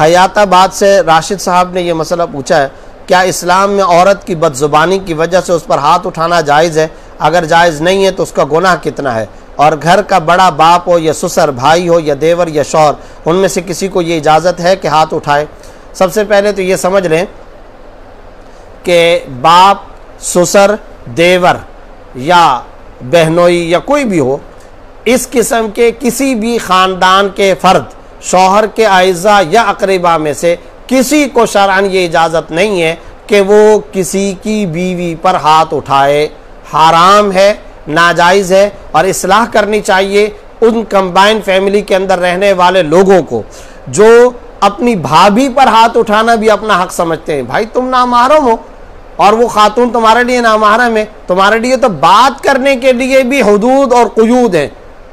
حیات آباد سے راشد صاحب نے یہ مسئلہ پوچھا ہے، کیا اسلام میں عورت کی بدزبانی کی وجہ سے اس پر ہاتھ اٹھانا جائز ہے؟ اگر جائز نہیں ہے تو اس کا گناہ کتنا ہے؟ اور گھر کا بڑا باپ ہو یا سسر، بھائی ہو یا دیور یا شوہر، ان میں سے کسی کو یہ اجازت ہے کہ ہاتھ اٹھائے؟ سب سے پہلے تو یہ سمجھ لیں کہ باپ، سسر، دیور یا بہنوئی یا کوئی بھی ہو، اس قسم کے کسی بھی خاندان کے فرد، شوہر کے اعزاء یا اقربا میں سے کسی کو شرعاً یہ اجازت نہیں ہے کہ وہ کسی کی بیوی پر ہاتھ اٹھائے۔ حرام ہے، ناجائز ہے، اور اصلاح کرنی چاہیے ان کمبائن فیملی کے اندر رہنے والے لوگوں کو جو اپنی بھابھی پر ہاتھ اٹھانا بھی اپنا حق سمجھتے ہیں۔ بھائی تم نامحرم ہو اور وہ خاتون تمہارے لیے نامحرم ہے، تمہارے لیے تو بات کرنے کے لیے بھی حدود اور قیود ہیں،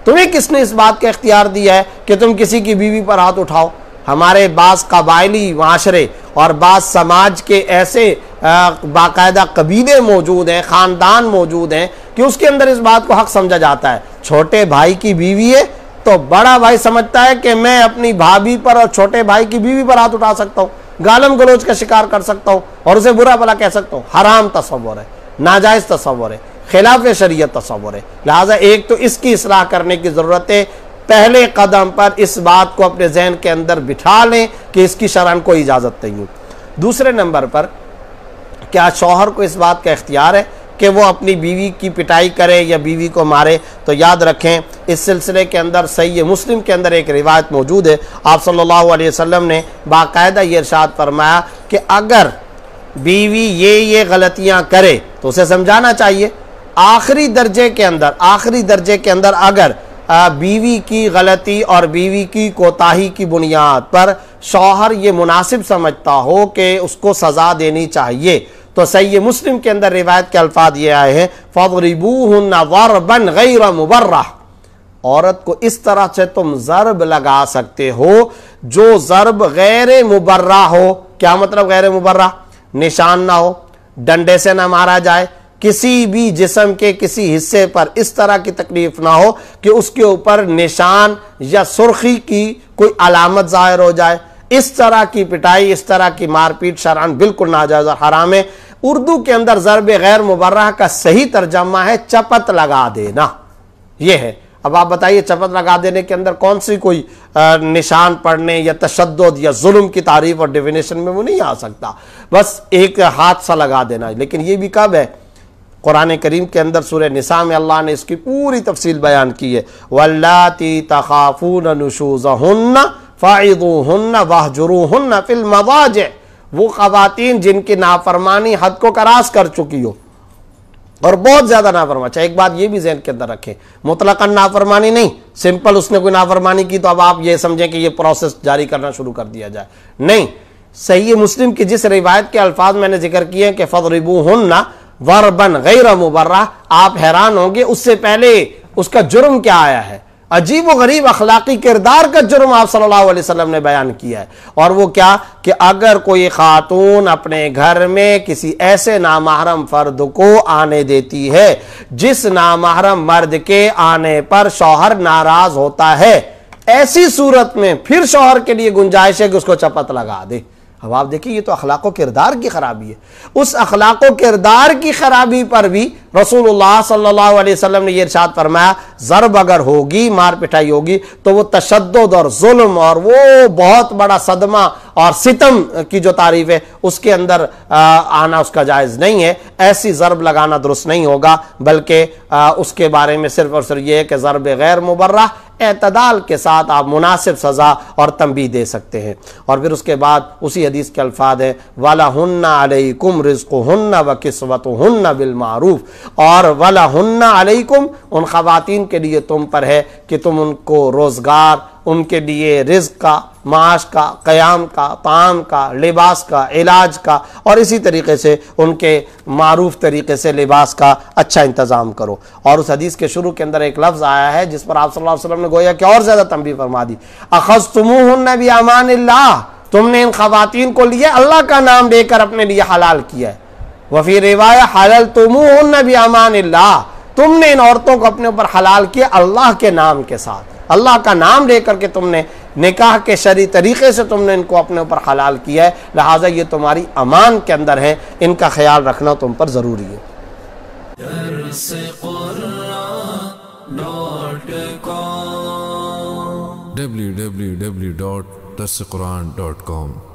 تمہیں کس نے اس بات کا اختیار دیا ہے کہ تم کسی کی بیوی پر ہاتھ اٹھاؤ؟ ہمارے بعض قبائلی معاشرے اور بعض سماج کے ایسے باقاعدہ قبیلے موجود ہیں، خاندان موجود ہیں کہ اس کے اندر اس بات کو حق سمجھا جاتا ہے۔ چھوٹے بھائی کی بیوی ہے تو بڑا بھائی سمجھتا ہے کہ میں اپنی بھابھی پر اور چھوٹے بھائی کی بیوی پر ہاتھ اٹھا سکتا ہوں، گالم گلوچ کا شکار کر سکتا ہوں اور اسے برا بھلا کہہ سکتا ہوں۔ حرام تصور ہے، ناجائز تصور ہے، خلاف شریعت تصور ہے۔ لہٰذا ایک تو اس کی اصلاح کرنے کی ضرورت ہے، پہلے قدم پر اس بات کو اپنے ذہن کے اندر بٹھا لیں کہ اس کی شرعاً کوئی اجازت نہیں ہے۔ دوسرے نمبر پر، کیا شوہر کو اس بات کا اختیار ہے کہ وہ اپنی بیوی کی پٹائی کرے یا بیوی کو مارے؟ تو یاد رکھیں اس سلسلے کے اندر صحیح مسلم کے اندر ایک روایت موجود ہے، آپ صلی اللہ علیہ وسلم نے باقاعدہ یہ ارشاد فرمایا کہ اگر بیوی یہ غلطیاں کرے تو اسے سمجھانا چاہیے۔ آخری درجے کے اندر اگر بیوی کی غلطی اور بیوی کی کوتاہی کی بنیاد پر شوہر یہ مناسب سمجھتا ہو کہ اس کو سزا دینی چاہیے تو صحیح مسلم کے اندر روایت کے الفاظ یہ آئے ہیں فَضْرِبُوهُنَّ ضَرْبًا غَيْرَ مُبَرَّحٍ، عورت کو اس طرح سے تم ضرب لگا سکتے ہو جو ضرب غیر مبرح ہو۔ کیا مطلب غیر مبرح؟ نشان نہ ہو، ڈنڈے سے نہ مارا جائے، کسی بھی جسم کے کسی حصے پر اس طرح کی تکلیف نہ ہو کہ اس کے اوپر نشان یا سرخی کی کوئی علامت ظاہر ہو جائے۔ اس طرح کی پٹائی، اس طرح کی مار پیٹ شرعاً بالکل ناجائز اور حرام ہے۔ اردو کے اندر ضرب غیر مبرح کا صحیح ترجمہ ہے چپت لگا دینا، یہ ہے۔ اب آپ بتائیے چپت لگا دینے کے اندر کون سی کوئی نشان پڑھنے یا تشدد یا ظلم کی تعریف اور ڈیفینیشن میں وہ نہیں آ سکتا، بس ایک ہاتھ سا لگا دینا۔ لیکن یہ بھی کب ہے؟ قرآن کریم کے اندر سورہ نساء میں اللہ نے اس کی پوری تفصیل بیان کی ہے، وَاللَّاتِي تَخَافُونَ نُشُوزَهُنَّ فَعِظُوهُنَّ وَاهْجُرُوهُنَّ فِي الْمَضَاجِعِ، وہ خواتین جن کی نافرمانی حد کو کراس کر چکی ہو اور بہت زیادہ نافرمانی۔ اچھا ایک بات یہ بھی ذہن کے اندر رکھیں، مطلقاً نافرمانی نہیں، سمپل اس نے کوئی نافرمانی کی تو اب آپ یہ سمجھیں کہ یہ پروسیس جاری کرنا شروع کر دیا جائے، نہیں۔ صحیح مسلم کی جس روایت کے الفاظ میں نے ذکر کیے ہیں کہ فَضْرِبُوهُنَّ ضرباً غیر مبرح، آپ حیران ہوں گے اس سے پہلے اس کا جرم کیا آیا ہے۔ عجیب و غریب اخلاقی کردار کا جرم آپ صلی اللہ علیہ وسلم نے بیان کیا ہے، اور وہ کیا کہ اگر کوئی خاتون اپنے گھر میں کسی ایسے نامحرم فرد کو آنے دیتی ہے جس نامحرم مرد کے آنے پر شوہر ناراض ہوتا ہے، ایسی صورت میں پھر شوہر کے لیے گنجائش ہے کہ اس کو چپت لگا دے۔ اب آپ دیکھیں یہ تو اخلاق و کردار کی خرابی ہے۔ اس اخلاق و کردار کی خرابی پر بھی رسول اللہ صلی اللہ علیہ وسلم نے یہ ارشاد فرمایا ضرب اگر ہوگی، مار پٹائی ہوگی تو وہ تشدد اور ظلم اور وہ بہت بڑا صدمہ اور ستم کی جو تعریف ہے اس کے اندر آنا اس کا جائز نہیں ہے۔ ایسی ضرب لگانا درست نہیں ہوگا، بلکہ اس کے بارے میں صرف اور صرف یہ ہے کہ ضرب غیر مبرح اعتدال کے ساتھ آپ مناسب سزا اور تنبیہ دے سکتے ہیں۔ اور پھر اس کے بعد اسی حدیث کے الفاظ ہیں وَلَهُنَّ عَلَيْكُمْ رِزْقُهُنَّ وَكِسْوَتُهُنَّ بِالْمَعْرُوفِ، اور وَلَهُنَّ عَلَيْكُمْ، ان خواتین کے لیے تم پر ہے کہ تم ان کو روزگار، ان کے لیے رزق کا، معاش کا، قیام کا، طعام کا، لباس کا، علاج کا، اور اسی طریقے سے ان کے معروف طریقے سے لباس کا اچھا انتظام کرو۔ اور اس حدیث کے شروع کے اندر ایک لفظ آیا ہے جس پر آپ صلی اللہ علیہ وسلم نے گویا کہ اور زیادہ تنبیہ فرما دی، اخذتموہن بامان اللہ، تم نے ان خواتین کو لیا اللہ کا نام لے کر اپنے لیے حلال کیا ہے۔ وفی روایہ حللتموہن بامان اللہ، تم نے ان عورتوں کو اپنے اوپر حلال کیا اللہ کے نام کے ساتھ، اللہ کا نام لے کر کے تم نے نکاح کے شرعی طریقے سے تم نے ان کو اپنے اوپر حلال کیا ہے، لہٰذا یہ تمہاری امان کے اندر ہیں، ان کا خیال رکھنا تم پر ضروری ہے۔ www.darsequran.com